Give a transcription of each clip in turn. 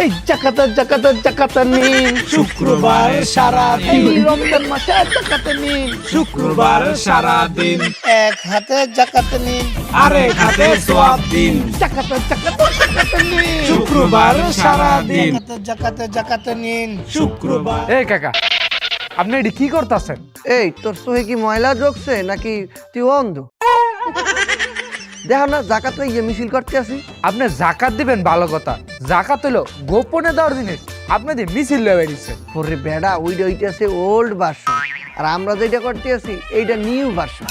এই জাকাত নিন শুক্রবার সারাদিন, এই রমজান মাসে জাকাত নিন শুক্রবার সারাদিন, এক হাতে জাকাত নিন আরেক হাতে সোয়াব দিন। জাকাত নিন শুক্রবার সারাদিন, জাকাত নিন শুক্রবার। এই কাকা, আপনি এটি কি করতেছেন? এই তোর সোহে কি ময়লা ঢুকছে নাকি তুই অন্ধ? দেখো না জাকাতে গিয়ে মিছিল করতে আসি। আপনি জাকাত দিবেন ভালো কথা, জাকাত হলো গোপনে দেওয়ার জিনিস, আপনি দিয়ে মিছিল লেগে দিচ্ছেন। ওরে বেড়া, ওইটা আছে ওল্ড ভার্সন, আর আমরা যেটা করতে আছি এইটা নিউ ভার্সন।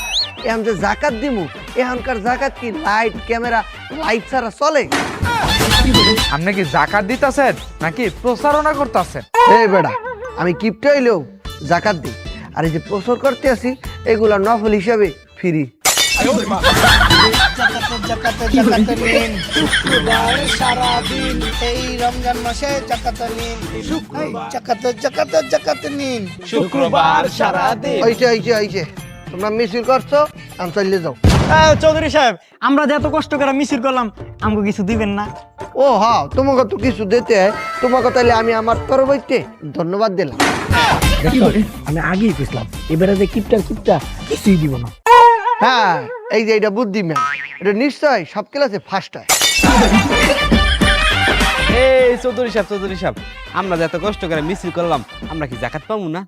এখন যে জাকাত দিমু, এখনকার জাকাত কি লাইট ক্যামেরা লাইট ছাড়া চলে? আপনি কি জাকাত দিতেছেন নাকি প্রচারণা করতেছেন? এই বেড়া, আমি কিপটা হইলেও জাকাত দিই, আর এই যে প্রচার করতে আসি এগুলা নফল হিসাবে ফ্রি। জাকাত নিন শুক্রবার সারাদিন, এই রমজান মাসে জাকাত নিন জাকাত নিন শুক্রবার সারাদিন, আইছে তোমরা মিছিল করছো, আমি চলে যাও। চৌধুরী সাহেব, আমরা যে এত কষ্ট করে মিছিল করলাম, আমাকে কিছু দিবেন না? ও হ্যাঁ, তোমাকে তো কিছু দিতে হয়, তোমাকে তাহলে আমি আমার তরবাইতে ধন্যবাদ দিলাম। আমি আগেই বুঝলাম এবারে যে কিপটা কিছুই দিব না। হ্যাঁ, এই যে এটা বুদ্ধিমান, এটা নিশ্চয় সব ক্লাসে ফার্স্ট হয়। এই চৌধুরী সাহেব, আমরা যে এত কষ্ট করে মিছিল করলাম, আমরা কি জাকাত পাবো না?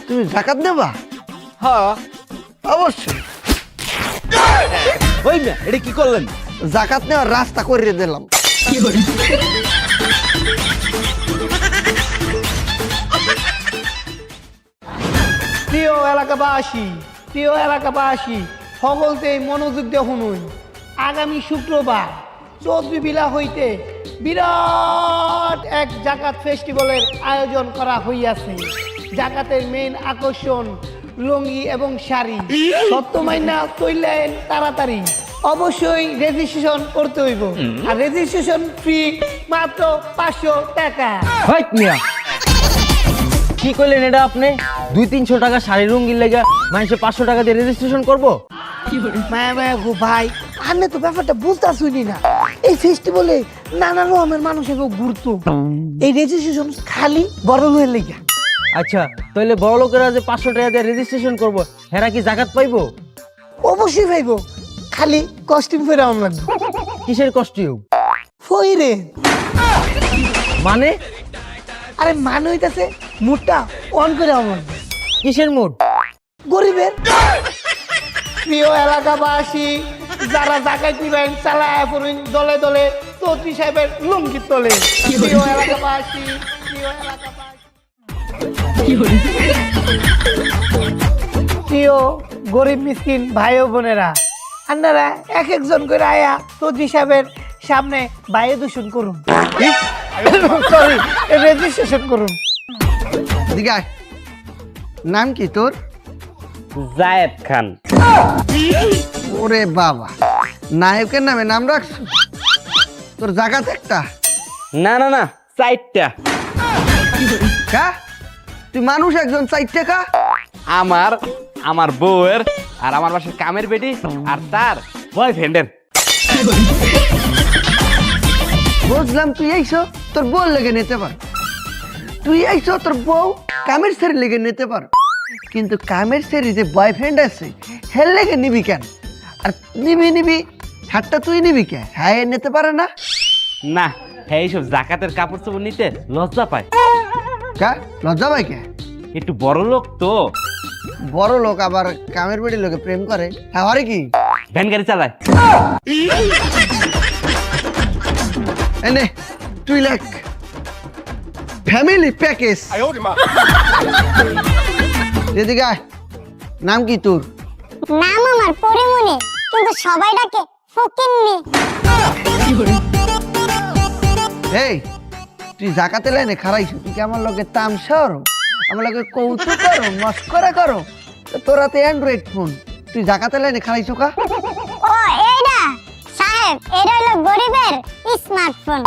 তুমি জাকাত নেবা? হ্যাঁ। অবশ্যই। ওই না, এটা কি করলেন? জাকাত নেওয়ার রাস্তা করে দিলাম। প্রিয় এলাকাবাসী সকলকে মনোযোগ দিয়ে শুনুন। আগামী শুক্রবার চৌধুরীবিলা হইতে বিরাট এক জাকাত ফেস্টিভ্যালের আয়োজন করা হইয়াছে। জাকাতের মেইন আকর্ষণ লুঙ্গি এবং শাড়ি। সত্যমাইনা চললেন তাড়াতাড়ি, অবশ্যই রেজিস্ট্রেশন করতে হইব, আর রেজিস্ট্রেশন ফি মাত্র 500 টাকা। কি করলেন এটা আপনি? 200-300 টাকা শাড়ি রুঙ্গির লেগে মানুষে 500 টাকা দিয়ে রেজিস্ট্রেশন করবো? মায়া গো ভাই, আপনি তো ব্যাপারটা বুঝতেছুনি না। এই ফেস্টিভ্যালে নানা রকমের মানুষের ঘুরতো, এই রেজিস্ট্রেশন খালি বড় লোকের লেগে। আচ্ছা, তাহলে বড় লোকেরা যে 500 টাকা দিয়ে রেজিস্ট্রেশন করবো, হেরা কি জাকাত পাইবো? অবশ্যই ভাইব, খালি কস্টিউম ফেরে আমার লাগবে। কিসের কস্টিউম? ফইরে মানে? আরে মানে হইতাছে মুডটা অন করে আমার লাগবে। কিসের মুড? গরিবের। প্রিয় এলাকাবাসী, যারা জাকাত নিবেন চালায় পড়ুন দলে দলে চৌধুরী সাহেবের লুঙ্গির তলে। প্রিয় এলাকাবাসী, প্রিয় গরিব মিসকিন ভাই ও বোনেরা, আপনারা এক একজন করে আয়া চৌধুরী সাহেবের সামনে বায়ু দূষণ করুন, সরি রেজিস্ট্রেশন করুন। এদিকে আয়। নাম কি তোর? জায়েদ খান। ওরে বাবা, নায়কের নামে নাম রাখছো? তোর জাকাত একটা? না, 4টা। কা? তুই মানুষ একজন 4 টাকা? আমার বউয়ের, আর আমার বাসার কামের বেটি, আর তার বয়ফ্রেন্ডের। বুঝলাম, তুই এইছো তোর বউ লেগে নিতে পার, তুই এইছো তোর বউ কামের সেরি লেগে নিতে পার, কিন্তু কামের সেরি যে বয়ফ্রেন্ড আছে হের লেগে নিবি কেন? আর নিবি হাতটা তুই নিবি কে? হ্যাঁ, এ নিতে পারে না? না, হ্যাঁ, এইসব জাকাতের কাপড় চোপড় নিতে লজ্জা পায়। কা লজ্জা পাই কে? একটু বড় লোক তো। বড় লোক আবার কামের বেড়ি লোকে প্রেম করে? হ্যাঁ, হরে কি? ভ্যান গাড়ি চালায়। এনে তুই লেখ ফ্যামিলি প্যাকেজ। এদিকে আয়। নাম কি তোর? নাম আমার পরিমণি, কিন্তু সবাই ডাকে ফকিন্নি। এই তুই জাকাতে লাইনে খারাইছো, তুই কি আমার লগে তামসা করো, আমার লগে কৌতুক করো, মস্করা করো? তোরা তো অ্যান্ড্রয়েড ফোন, তুই জাকাতে লাইনে খারাইছো কা? ও এইটা সাহেব, এটা হলো গরিবের স্মার্টফোন।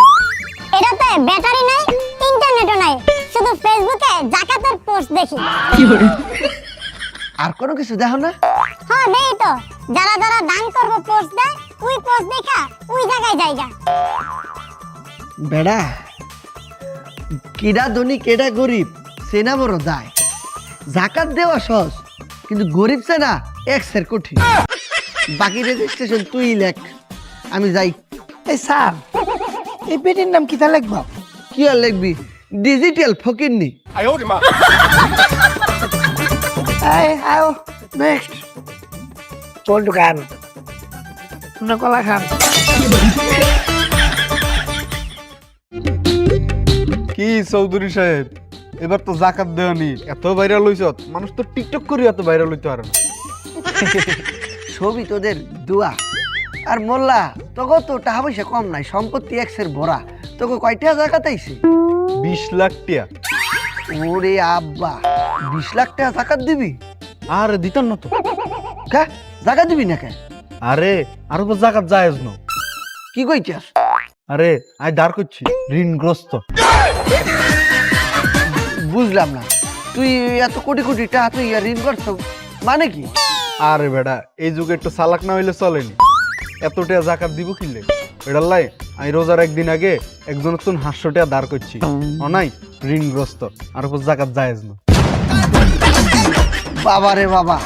এটাতে ব্যাটারি নাই, ইন্টারনেটও নাই, শুধু ফেসবুকে জাকাতের পোস্ট দেখি। আর কোনো কিছু দেখো না? হ্যাঁ দেই তো, যারা যারা দান করবো পোস্ট দেয়, ওই পোস্ট দেখা ওই জায়গায় জায়গা। বেড়া, কেডা ধনী কেডা গরিব সেনা বড় যায়। জাকাত দেওয়া সহজ, কিন্তু গরিব সেনা এক্সের কঠিন। বাকি রেজিস্ট্রেশন তুই লেখ, আমি যাই। এই স্যার, এই বেটির নাম কি তা লিখবা? কি আর লিখবি, ডিজিটাল ফকিরনি। এই আও নেক্সট চল দোকান না কলা খান। কি চৌধুরী সাহেব, এবার তো জাকাত দেওয়ানি এত ভাইরাল হইছ, মানুষ তো টিকটক করে এত ভাইরাল হইতে পারে না। ছবি তোদের দোয়া। আর মোল্লা তোকে তো টাকা পয়সা কম নাই, সম্পত্তি এক্সের ভরা। তোকে কয়টা জাকাত আইছে? 20 লাখ টিয়া। ওরে আব্বা, 20 লাখ টাকা জাকাত দিবি? আর দিতাম না তো। কা জাকাত দিবি না কে? আরে আরো তো জাকাত জায়েজ না। কি কইছস? আরে আই দাঁড় করছি ঋণগ্রস্ত। বুঝলাম না, তুই এত কোটি কোটি টাকা তুই ঋণ করছ মানে কি? আরে বেটা, এই যুগে একটু চালাক না হইলে চলেনি। এত টাকা জাকাত দিব কিনলে এটা লাই। আমি রোজার একদিন আগে একজন তুন 500 টাকা দাঁড় করছি, অনাই ঋণগ্রস্ত, আর উপর জাকাত জায়েজ না। বাবা রে বাবা,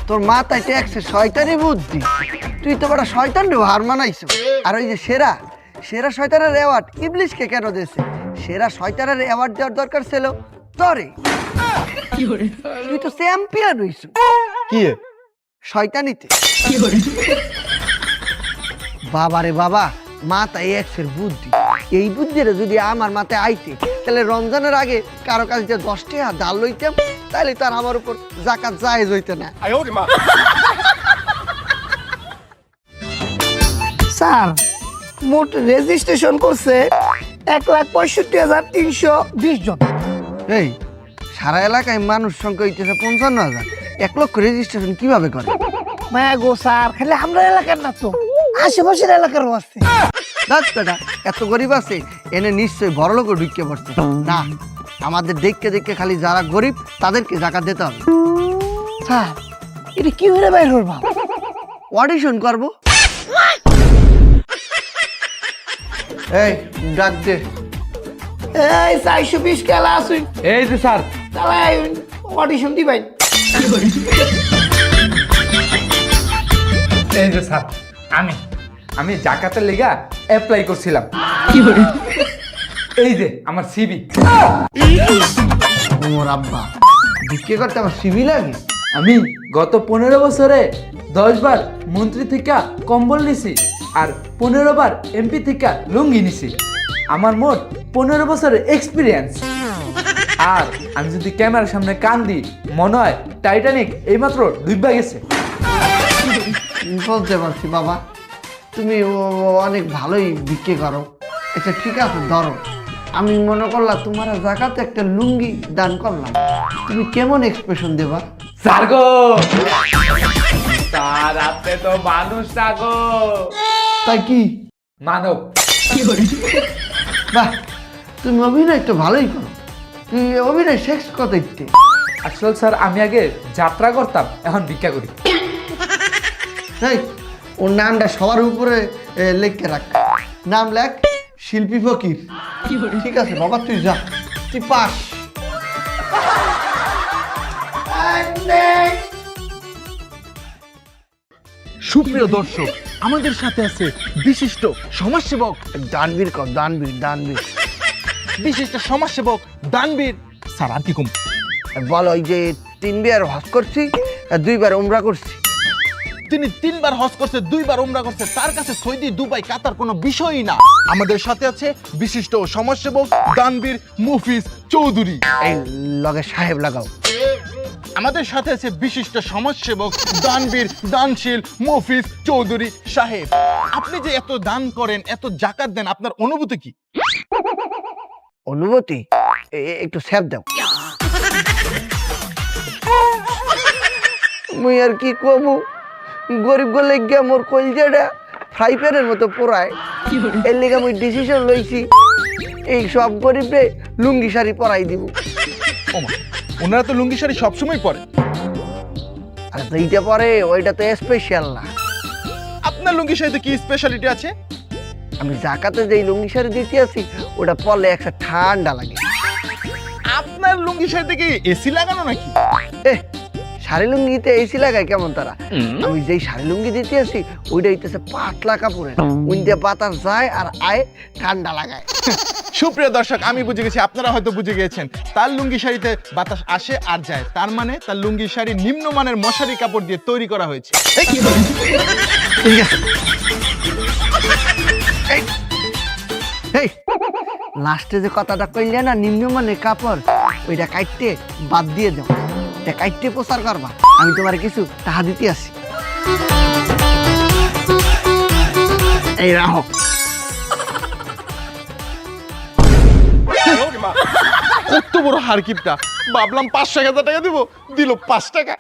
তোর মাথায় ট্যাক্সের শয়তানি বুদ্ধি। তুই তো বড় শয়তান রে, হার মানাইছো। আর ওই যে সেরা সেরা শয়তানের অ্যাওয়ার্ড ইবলিশকে কেন দিয়েছে? সেরা শয়তানের অ্যাওয়ার্ড দেওয়ার দরকার ছিল তোরে। তুই তো চ্যাম্পিয়ন হইছো কি শয়তানিতে। বাবা রে বাবা, মাথায় এক্সের বুদ্ধি। এই বুদ্ধিটা যদি আমার মাথায় আইতে, তাহলে রমজানের আগে কারো কাছে যে 10 টাকা ডাল লইতাম, তাহলে তার আমার উপর জাকাত জায়েজ হইতে না। স্যার, মোট রেজিস্ট্রেশন করছে 1,65,320 জন। এই সারা এলাকায় মানুষ সংখ্যা হইতেছে 55,000। 1 লক্ষ রেজিস্ট্রেশন কিভাবে করে? মায়া গো স্যার, খালি আমরা এলাকার না তো, আশেপাশের এলাকারও আছে। বেটা, এত গরিব আছে, এনে নিশ্চয়ই বড় লোক ঢুকিয়ে পড়ছে না। আমাদের দেখতে দেখতে খালি যারা গরিব তাদেরকে জাকাত দিতে হবে। স্যার, এটা কি হয়ে বাইর করবা? অডিশন করব। এই ডাক দে। এই 420 খেলা আসুন, এই যে স্যার, চালাই অডিশন দিবেন। এই যে স্যার, আমি জাকাতের লেগা অ্যাপ্লাই করছিলাম। এই যে আমার সিবি। ওর আব্বা, বিক্রি করতে আমার সিবি লাগে? আমি গত 15 বছরে 10 বার মন্ত্রী থেকে কম্বল নিছি, আর 15 বার এমপি থেকে লুঙ্গি নিছি। আমার মোট 15 বছরের এক্সপিরিয়েন্স। আর আমি যদি ক্যামেরার সামনে কান দিই, মনে হয় টাইটানিক এইমাত্র ডুববা গেছে। বলতে পারছি বাবা, তুমি অনেক ভালোই বিক্রি করো। আচ্ছা ঠিক আছে, ধরো আমি মনে করলাম তোমার জাকাতে একটা লুঙ্গি দান করলাম, তুমি কেমন এক্সপ্রেশন দেবা? স্যার গো, স্যার আপনি তো মানুষ না গো। তাই কি? মানব। বাহ, তুমি অভিনয় তো ভালোই করো। তুই অভিনয় শেষ কত ইচ্ছে? আসলে স্যার, আমি আগে যাত্রা করতাম, এখন ভিক্ষা করি। এই ওর নামটা সবার উপরে লিখে রাখ। নাম লেখ শিল্পী ফকির। ঠিক আছে বাবা, তুই যা, তুই পাস। সুপ্রিয় দর্শক, আমাদের সাথে আছে বিশিষ্ট সমাজসেবক দানবীর কর, দানবীর। বিশিষ্ট সমাজসেবক দানবীর স্যার। আর কি কম বল, ওই যে 3 বার হজ করছি, 2 বার উমরা করছি। তিনি 3 বার হজ করছে, 2 বার উমরা করছে, তার কাছে সৌদি, দুবাই, কাতার কোনো বিষয়ই না। আমাদের সাথে আছে বিশিষ্ট সমাজসেবক দানবীর মুফিজ চৌধুরী। এই লগে সাহেব লাগাও। আমাদের সাথে আছে বিশিষ্ট সমাজসেবক দানবীর দানশীল মুফিজ চৌধুরী সাহেব। আপনি যে এত দান করেন, এত জাকাত দেন, আপনার অনুভূতি কি? অনুভূতি একটু স্যাপ দাও। মুই আর কি কমু, গরিব গলে গিয়া মোর কলজাটা ফ্রাই প্যানের মতো পোড়ায়। এর লিগে মুই ডিসিশন লইছি, এই সব গরিবরে লুঙ্গি শাড়ি পরাই দিব। ওমা, ওনারা তো লুঙ্গি শাড়ি সবসময় পরে। আর এইটা পরে ওইটা তো স্পেশাল না। আপনার লুঙ্গি শাড়িতে কি স্পেশালিটি আছে? আমি জাকাতে যেই লুঙ্গি শাড়ি দিতে আছি, ওটা পরলে একটা ঠান্ডা লাগে। আপনার লুঙ্গি শাড়িতে কি এসি লাগানো নাকি? এ শাড়ি লুঙ্গিতে এসি লাগায় কেমন তারা? আমি যেই শাড়ি লুঙ্গি দিতে আসি ওইটা হইতেছে পাতলা কাপড়ের, উইন্ডে বাতাস যায় আর আয় ঠান্ডা লাগায়। সুপ্রিয় দর্শক, আমি বুঝে গেছি, আপনারা হয়তো বুঝে গিয়েছেন। তার লুঙ্গি শাড়িতে বাতাস আসে আর যায়, তার মানে তার লুঙ্গি শাড়ি নিম্নমানের মশারি কাপড় দিয়ে তৈরি করা হয়েছে। ঠিক আছে। এই লাস্টে যে কথাটা কইলে না নিম্নমানের কাপড়, ওইটা কাটতে বাদ দিয়ে দাও, এটা কাটতে প্রচার করবা। আমি তোমার কিছু টাকা দিতে আসি। এই রাখো। কত বড় হারকিপটা! ভাবলাম 5,000 টাকা দিব, দিল 5 টাকা।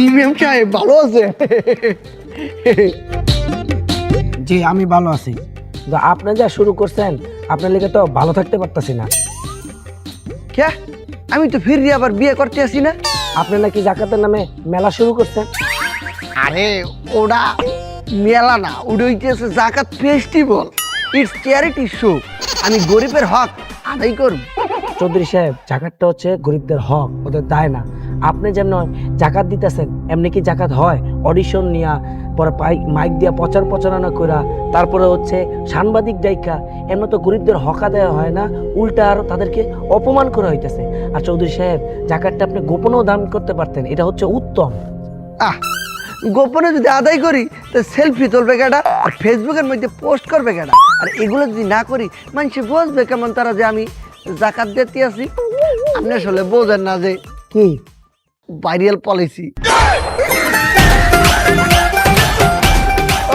ইমাম সাহেব ভালো আছে? জি আমি ভালো আছি, কিন্তু আপনি যা শুরু করছেন আপনার লেগে তো ভালো থাকতে পারতাছি না। কে? আমি তো ফিরি আবার বিয়ে করতে আসি না। আপনি নাকি জাকাতের নামে মেলা শুরু করছেন? আরে ওটা মেলা না, ওটা হইতেছে জাকাত ফেস্টিভ্যাল, ইটস চ্যারিটি শো। আমি গরিবের হক আদায় করব। চৌধুরী সাহেব, জাকাতটা হচ্ছে গরিবদের হক, ওদের দায় না। আপনি যেমন জাকাত দিতেছেন এমনি কি জাকাত হয়? অডিশন নিয়া পরে মাইক দিয়া প্রচারণা করা, তারপরে হচ্ছে সাংবাদিক ডাইকা, এমন তো গরিবদের হক আদায় হয় না, উল্টা আরো তাদেরকে অপমান করা হইতেছে। আর চৌধুরী সাহেব, জাকাতটা আপনি গোপনেও দান করতে পারতেন, এটা হচ্ছে উত্তম। গোপনে যদি আদায় করি তো সেলফি তুলবে কেডা আর ফেসবুকের মধ্যে পোস্ট করবে কেডা? আর এগুলো যদি না করি মানুষ বুঝবে কেমন তারা যে আমি জাকাত দিতে আছি? আপনি আসলে বোঝেন না যে কি ভাইরাল পলিসি।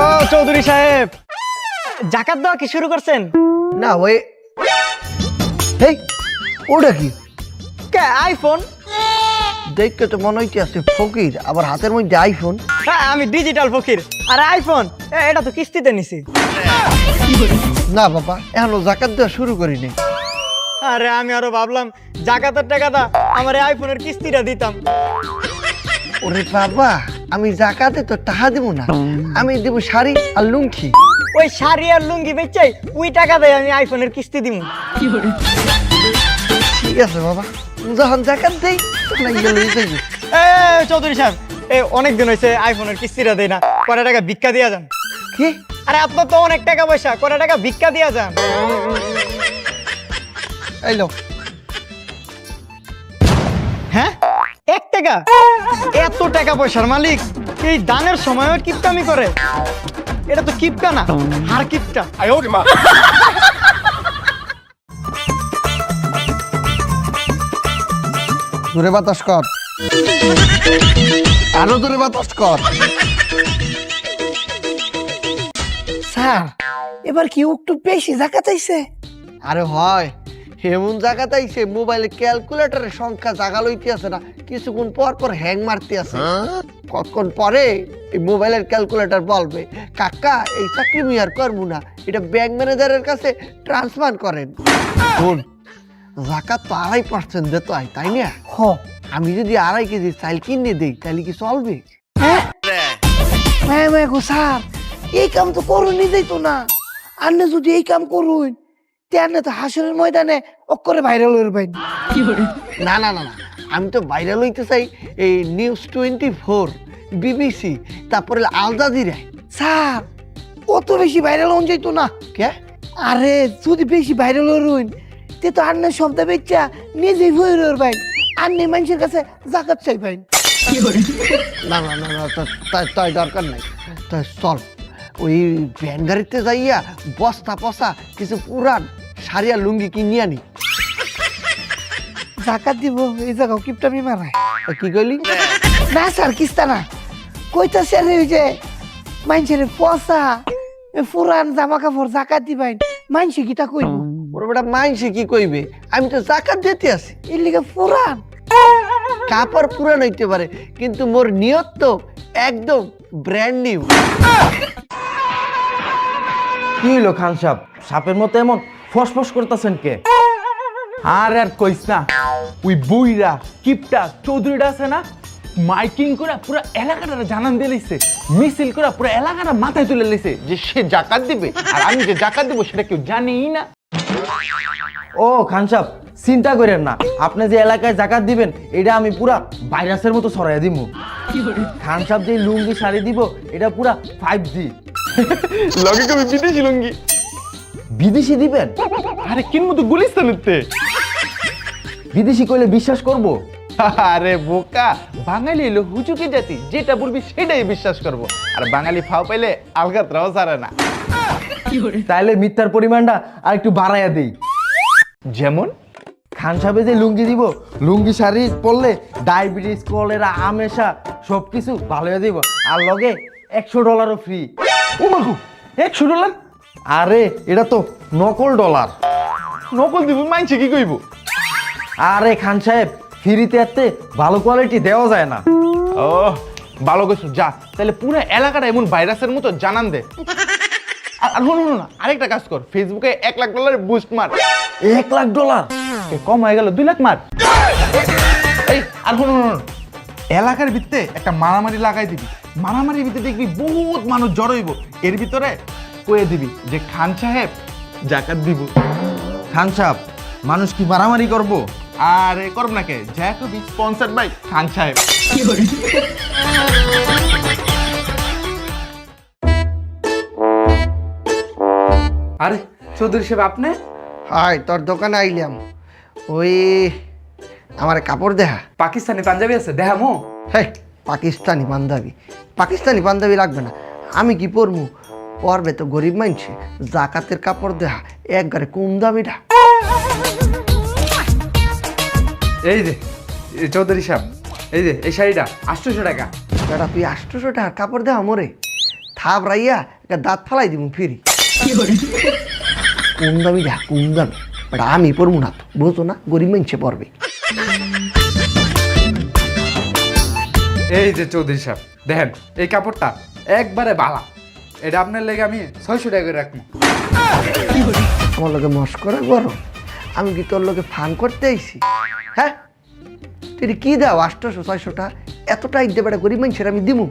ও চৌধুরী সাহেব, জাকাত দেওয়া কি শুরু করছেন? না ওই এই ওটা কি? কে আইফোন? দেখতে তো মনে হইতে আছে ফকির, আবার হাতের মধ্যে আইফোন। হ্যাঁ, আমি ডিজিটাল ফকির। আর আইফোন এটা তো কিস্তিতে নিছি। না বাবা, এখনো জাকাত দেওয়া শুরু করিনি। আরে আমি আরো ভাবলাম জাকাতের টাকাটা আমার এই আইফোনের কিস্তিটা দিতাম। ওরে বাবা, আমি জাকাতে তো টাকা দেবো না, আমি দেবো শাড়ি আর লুঙ্গি। ওই শাড়ি আর লুঙ্গি বেচাই ওই টাকা দেয় আমি আইফোনের কিস্তি দিব। ঠিক আছে বাবা, যখন জাকাত দেই তখন গেলে যাইবে। চৌধুরী সাহেব, অনেক দিন হয়েছে আইফোনের কিস্তিটা দেয় না, কত টাকা ভিক্ষা দিয়া যান। কি? আরে আপনার তো অনেক টাকা পয়সা, কত টাকা ভিক্ষা দিয়া যান। এইলো। হ্যাঁ, 1 টাকা? এত টাকা পয়সার মালিক এই দানের সময়ও কিপটামি করে? এটা তো কিপটা না, হার কিপটা। দূরে বাতাস কর, আরো দূরে বাতাস কর। স্যার এবার কি একটু বেশি জাকাত আইছে? আরে হয়, এমন জায়গাতে আইছে মোবাইলে ক্যালকুলেটরের সংখ্যা জাগা লইতে আছে না, কিছুক্ষণ পর পর হ্যাং মারতে আছে। কতক্ষণ পরে এই মোবাইলের ক্যালকুলেটর বলবে, কাকা এই চাকরি মুই আর করবো না, এটা ব্যাংক ম্যানেজারের কাছে ট্রান্সফার করেন। শোন, জাকাত তো 2.5% দিতে হয়, তাই না? হ। আমি যদি 2.5 কেজি চাল কিনে দেই তাহলে কি চলবে? হ্যাঁ গো স্যার, এই কাম তো করুনই যাইতো না। আপনি যদি এই কাম করুন তেনে তো হাসরের ময়দানে অক্ষরে ভাইরাল হয়ে পাইন। না না না না, আমি তো ভাইরাল হইতে চাই এই নিউজ 24, বিবিসি, তারপরে আল জাজিরা। স্যার অত বেশি ভাইরাল হন যাইতো না। কে? আরে যদি বেশি ভাইরাল হইন তে তো আন্নের শব্দ বেচ্চা নিজেই হয়ে পাইন, আন্নি মানুষের কাছে জাকাত চাই পাইন। না না না না, তাই দরকার নাই। তাই চল ওই ভ্যান গাড়িতে যাইয়া বস্তা পচা কিছু পুরান শাড়ি আর লুঙ্গি কিনিয়ে আনি। জাকাত দিব এই জায়গাও কিপটামি মারায়। কি কইলি? না স্যার কিস্তা না, কইতাছে আরে ওই যে মানুষের পচা পুরান জামা কাপড় জাকাত দিবাইন, মানুষে কিটা কইব? ওর বেটা মাইনসে কি কইবে? আমি তো জাকাত দিতে আছি। এর লিগে পুরান কাপড় পুরান হইতে পারে, কিন্তু মোর নিয়ত তো একদম ব্র্যান্ড নিউ। কি হইলো খান সাহেব, সাপের মতো এমন ফসফস করতেছেন কে? আর কইস না, ওই বুইরা কিপটা চৌধুরীটা আছে না, মাইকিং করে পুরো এলাকাটা জানান দিয়ে লিছে, মিছিল করে পুরো এলাকাটা মাথায় তুলে লিছে যে সে জাকাত দিবে, আর আমি যে জাকাত দিব সেটা কেউ জানেই না। ও খান সাহেব, চিন্তা করেন না, আপনি যে এলাকায় জাকাত দিবেন এটা আমি পুরা ভাইরাসের মতো ছড়াইয়া দিব। খান সাহেব যে লুঙ্গি শাড়ি দিব এটা পুরা 5G। লগে কবি বিদেশি লুঙ্গি। বিদেশি দিবেন? আরে কিনবো তো গুলিস্তানেতে। বিদেশি কইলে বিশ্বাস করব? আরে বোকা, বাঙালি হলো হুজুকি জাতি, যেটা বলবি সেটাই বিশ্বাস করব। আর বাঙালি ফাও পাইলে আলগাতরাও ছাড়ে না। তাইলে মিথ্যার পরিমাণটা আর একটু বাড়াইয়া দেই। যেমন খান সাহেবে যে লুঙ্গি দিব, লুঙ্গি শাড়ি পরলে ডায়াবেটিস, কলেরা, আমেশা সবকিছু ভালো হয়ে দিব, আর লগে $100 ফ্রি। ও মাগো, $100? আরে এটা তো নকল ডলার। নকল দিব, মানছে কি কইব? আরে খান সাহেব, ফ্রিতে এতে ভালো কোয়ালিটি দেওয়া যায় না। ও ভালো কিছু, যা তাহলে পুরো এলাকাটা এমন ভাইরাসের মতো জানান দে। আর হলো না, আরেকটা কাজ কর, ফেসবুকে $1 লাখ বুস্ট মার। $1 লাখ? কম হয়ে গেল, 2 লাখ মার। এই আর হলো এলাকার ভিত্তে একটা মারামারি লাগাই দিবি, মারামারির ভিতরে দেখবি বহুত মানুষ জড়ো হইব, এর ভিতরে কয়ে দিবি যে খান সাহেব জাকাত দিব। খান সাহেব, মানুষ কি মারামারি করব? আরে করব না কে, যা কবি স্পন্সরড বাই খান সাহেব। আরে চৌধুরী সাহেব, আপনি? হাই, তোর দোকানে আইলাম, ওই আমার কাপড় দেখা। পাকিস্তানি পাঞ্জাবি আছে দেখামো? হ্যাঁ, পাকিস্তানি পাঞ্জাবি লাগবে না, আমি কি পরমু? পরবে তো গরিব মানুষে, জাকাতের কাপড় দেখা একবারে কম দামিটা। এই যে চৌধুরী সাহেব, এই যে এই শাড়িটা 800 টাকা। বেটা তুই 800 টাকার কাপড় দেখা মোরে, থাপ রাইয়া একটা দাঁত ফালাই দিব ফিরি। কম দামি দেখা, কম দামি, বেটা আমি পরমু না তো, বুঝো না, গরিব মানুষে পরবে। এই যে চৌধুরী সাহেব, দেখেন এই কাপড়টা একবারে বালা, এটা আপনার লেগে আমি 600 টাকা করে রাখবো। আমার লোকে মস্করা করো? আমি কি তোর লোকে ফান করতে আইছি? হ্যাঁ, তুই কি দাও 800-600 টাকা? এত টাইট দে বেটা, গরিব মানুষের আমি দিমু?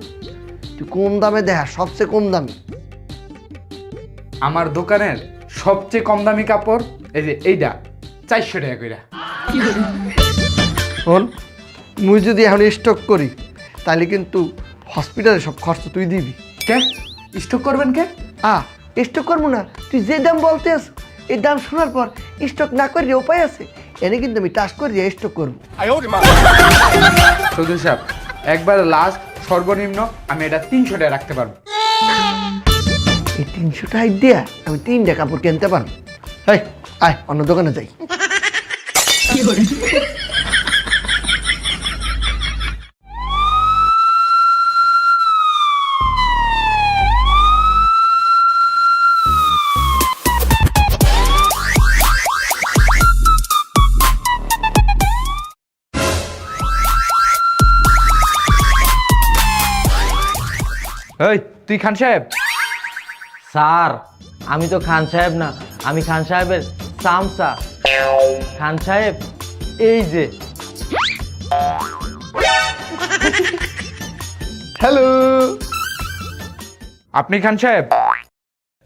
তুই কম দামে দেখা, সবচেয়ে কম দামি। আমার দোকানের সবচেয়ে কম দামি কাপড় এই যে এইটা 400 টাকা করে। শোন, মুই যদি এখন স্টক করি তাহলে কিন্তু হসপিটালে সব খরচ তুই দিবি। কে স্টক করবেন কে? স্টক করবো না, তুই যে দাম বলতে আস এই দাম শোনার পর স্টক না করিয়ে উপায় আছে? এনে কিন্তু আমি টাচ করিয়ে স্টক করবো। চৌধুরী সাহেব, একবার লাস্ট সর্বনিম্ন আমি এটা 300 টাকা রাখতে পারবো। এই 300 টাকা দিয়া আমি 3টা কাপড় কিনতে পারবো। এই আয়, অন্য দোকানে যাই। এই তুই খান সাহেব? স্যার, আমি তো খান সাহেব না, আমি খান সাহেবের সামসা। খান সাহেব এই যে। হ্যালো, আপনি খান সাহেব?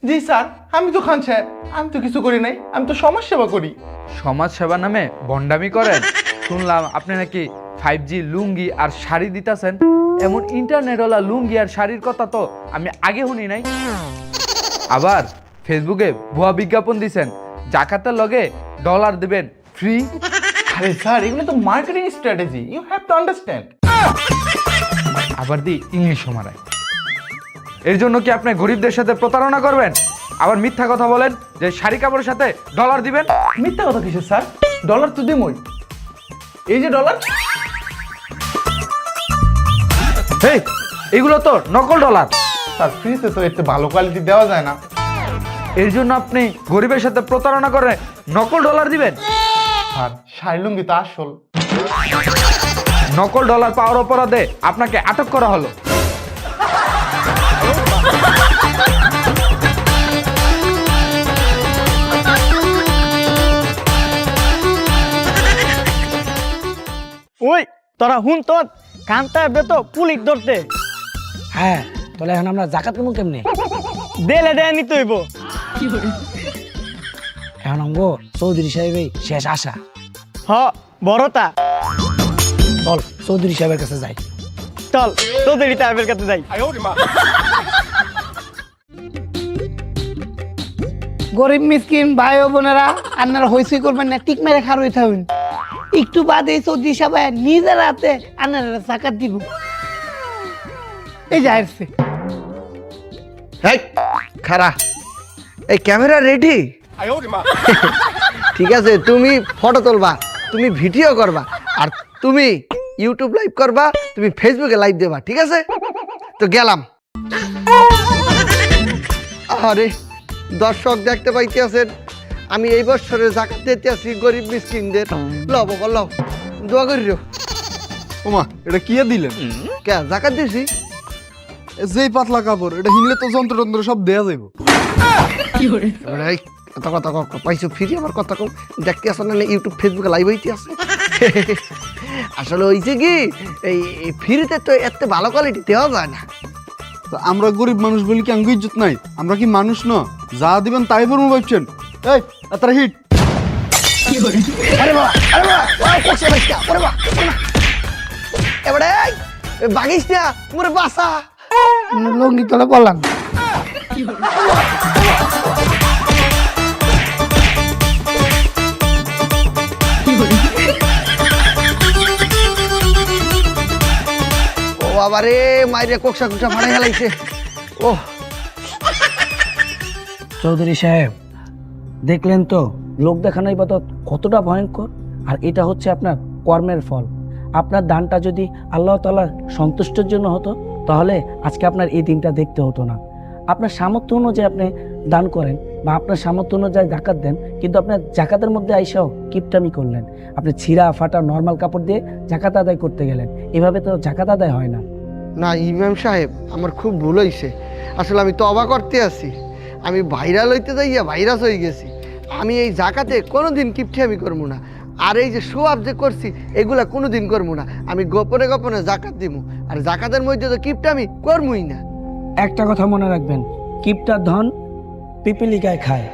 জি স্যার, আমি তো খান সাহেব, আমি তো কিছু করি নাই, আমি তো সমাজ সেবা করি। সমাজ সেবা নামে ভণ্ডামি করেন? শুনলাম আপনি নাকি 5G লুঙ্গি আর শাড়ি দিতেছেন। এমন ইন্টারনেটওয়ালা লুঙ্গি আর শাড়ির কথা তো আমি আগে শুনি নাই। আবার ফেসবুকে ভুয়া বিজ্ঞাপন দিছেন, জাকাতের লগে ডলার দিবেন ফ্রি। আরে স্যার, এগুলো তো marketing strategy, you have to understand. আবার দি ইংলিশও মারায়। এর জন্য কি আপনি গরিবদের সাথে প্রতারণা করবেন? আবার মিথ্যা কথা বলেন যে শাড়ি কাপড়ের সাথে ডলার দিবেন। মিথ্যা কথা কিসের স্যার? ডলার তো দিমই, এই যে ডলার। এই এগুলো তো নকল ডলার। স্যার, ফ্রিতে তো একটু ভালো কোয়ালিটি দেওয়া যায় না। এর জন্য আপনি গরিবের সাথে প্রতারণা করে নকল ডলার দিবেন? স্যার, শাড়ি লুঙ্গি তো আসল। নকল ডলার পাওয়ার অপরাধে আপনাকে আটক করা হলো। ওই তোরা হুন তো, কান্তা হবে তো পুলিশ ধরতে। হ্যাঁ, তাহলে এখন আমরা জাকাত দেবো কেমনে? দেলে দেয় নিতে হইব। এখন আমগো চৌধুরী সাহেবই শেষ আশা। হ বড়তা, চল চৌধুরী সাহেবের কাছে যাই। চল তোদের তাইবের কাছে যাই। গরিব মিসকিন ভাই ও বোনেরা, আপনারা হইসই করবেন না, টিক মেরে খার হয়ে থাকুন। একটু বাদে চৌধুরী সাহেব নিজের হাতে আপনারা জাকাত দিব। এই যে আসছে। এই খারা, এই ক্যামেরা রেডি? ঠিক আছে, তুমি ফটো তুলবা, তুমি ভিডিও করবা, আর তুমি ইউটিউব লাইভ করবা, তুমি ফেসবুকে লাইভ দেবা, ঠিক আছে? তো গেলাম। আরে দর্শক দেখতে পাইতে আছেন, আমি এই বছরে জাকাত দিতে আছি গরিব মিসকিনদের। লও বাবা লও, দোয়া করিও। ওমা, এটা কি দিলেন? কে জাকাত দিছি? যেই পাতলা কাপড়, এটা হিনলে তো যন্ত্র সব দেয়া যাইব। এবারে এই কথা পাইছো ফিরি, আমার কথা কম দেখতে আসো না, ইউটিউব ফেসবুকে লাইভ হইতে আছে। আসলে হয়েছে কি, এই ফ্রিতে তো এত ভালো কোয়ালিটি দেওয়া যায় না। তো আমরা গরিব মানুষ বলি কি আঙ্গু ইজ্জত নাই? আমরা কি মানুষ ন? যা দিবেন তাই বলবো ভাবছেন? এই তারা হিট। আরে বাবা, আরে বাবা, ওই কোকসে বাইস্তা, ওরে বাবা, এবারে বাগিস না, মোরে বাসা। লঙ্গি তলে বললাম। ও বাবা রে, মাইরে কোকসা ফাড়াই ফেলাইছে। ও চৌধুরী সাহেব, দেখলেন তো লোক দেখানো ইবাদত কতটা ভয়ঙ্কর। আর এটা হচ্ছে আপনার কর্মের ফল। আপনার দানটা যদি আল্লাহ তাআলার সন্তুষ্টের জন্য হতো, তাহলে আজকে আপনার এই দিনটা দেখতে হতো না। আপনার সামর্থ্য অনুযায়ী আপনি দান করেন বা আপনার সামর্থ্য অনুযায়ী জাকাত দেন, কিন্তু আপনার জাকাতের মধ্যে আইসাও কিপটামি করলেন। আপনি ছিঁড়া ফাটা নর্মাল কাপড় দিয়ে জাকাত আদায় করতে গেলেন। এভাবে তো জাকাত আদায় হয় না। না ইমাম সাহেব, আমার খুব ভুল হয়েছে। আসলে আমি তওবা করতে আছি, আমি ভাইরাল হইতে যাইয়া ভাইরাস হয়ে গেছি। আমি এই জাকাতে কোনোদিন কিপটে আমি করবো না, আর এই যে শো আপ যে করছি এগুলা কোনোদিন করবো না। আমি গোপনে গোপনে জাকাত দিব, আর জাকাতের মধ্যে তো কিপটে আমি করবই না। একটা কথা মনে রাখবেন, কিপটার ধন পিপিলিকায় খায়।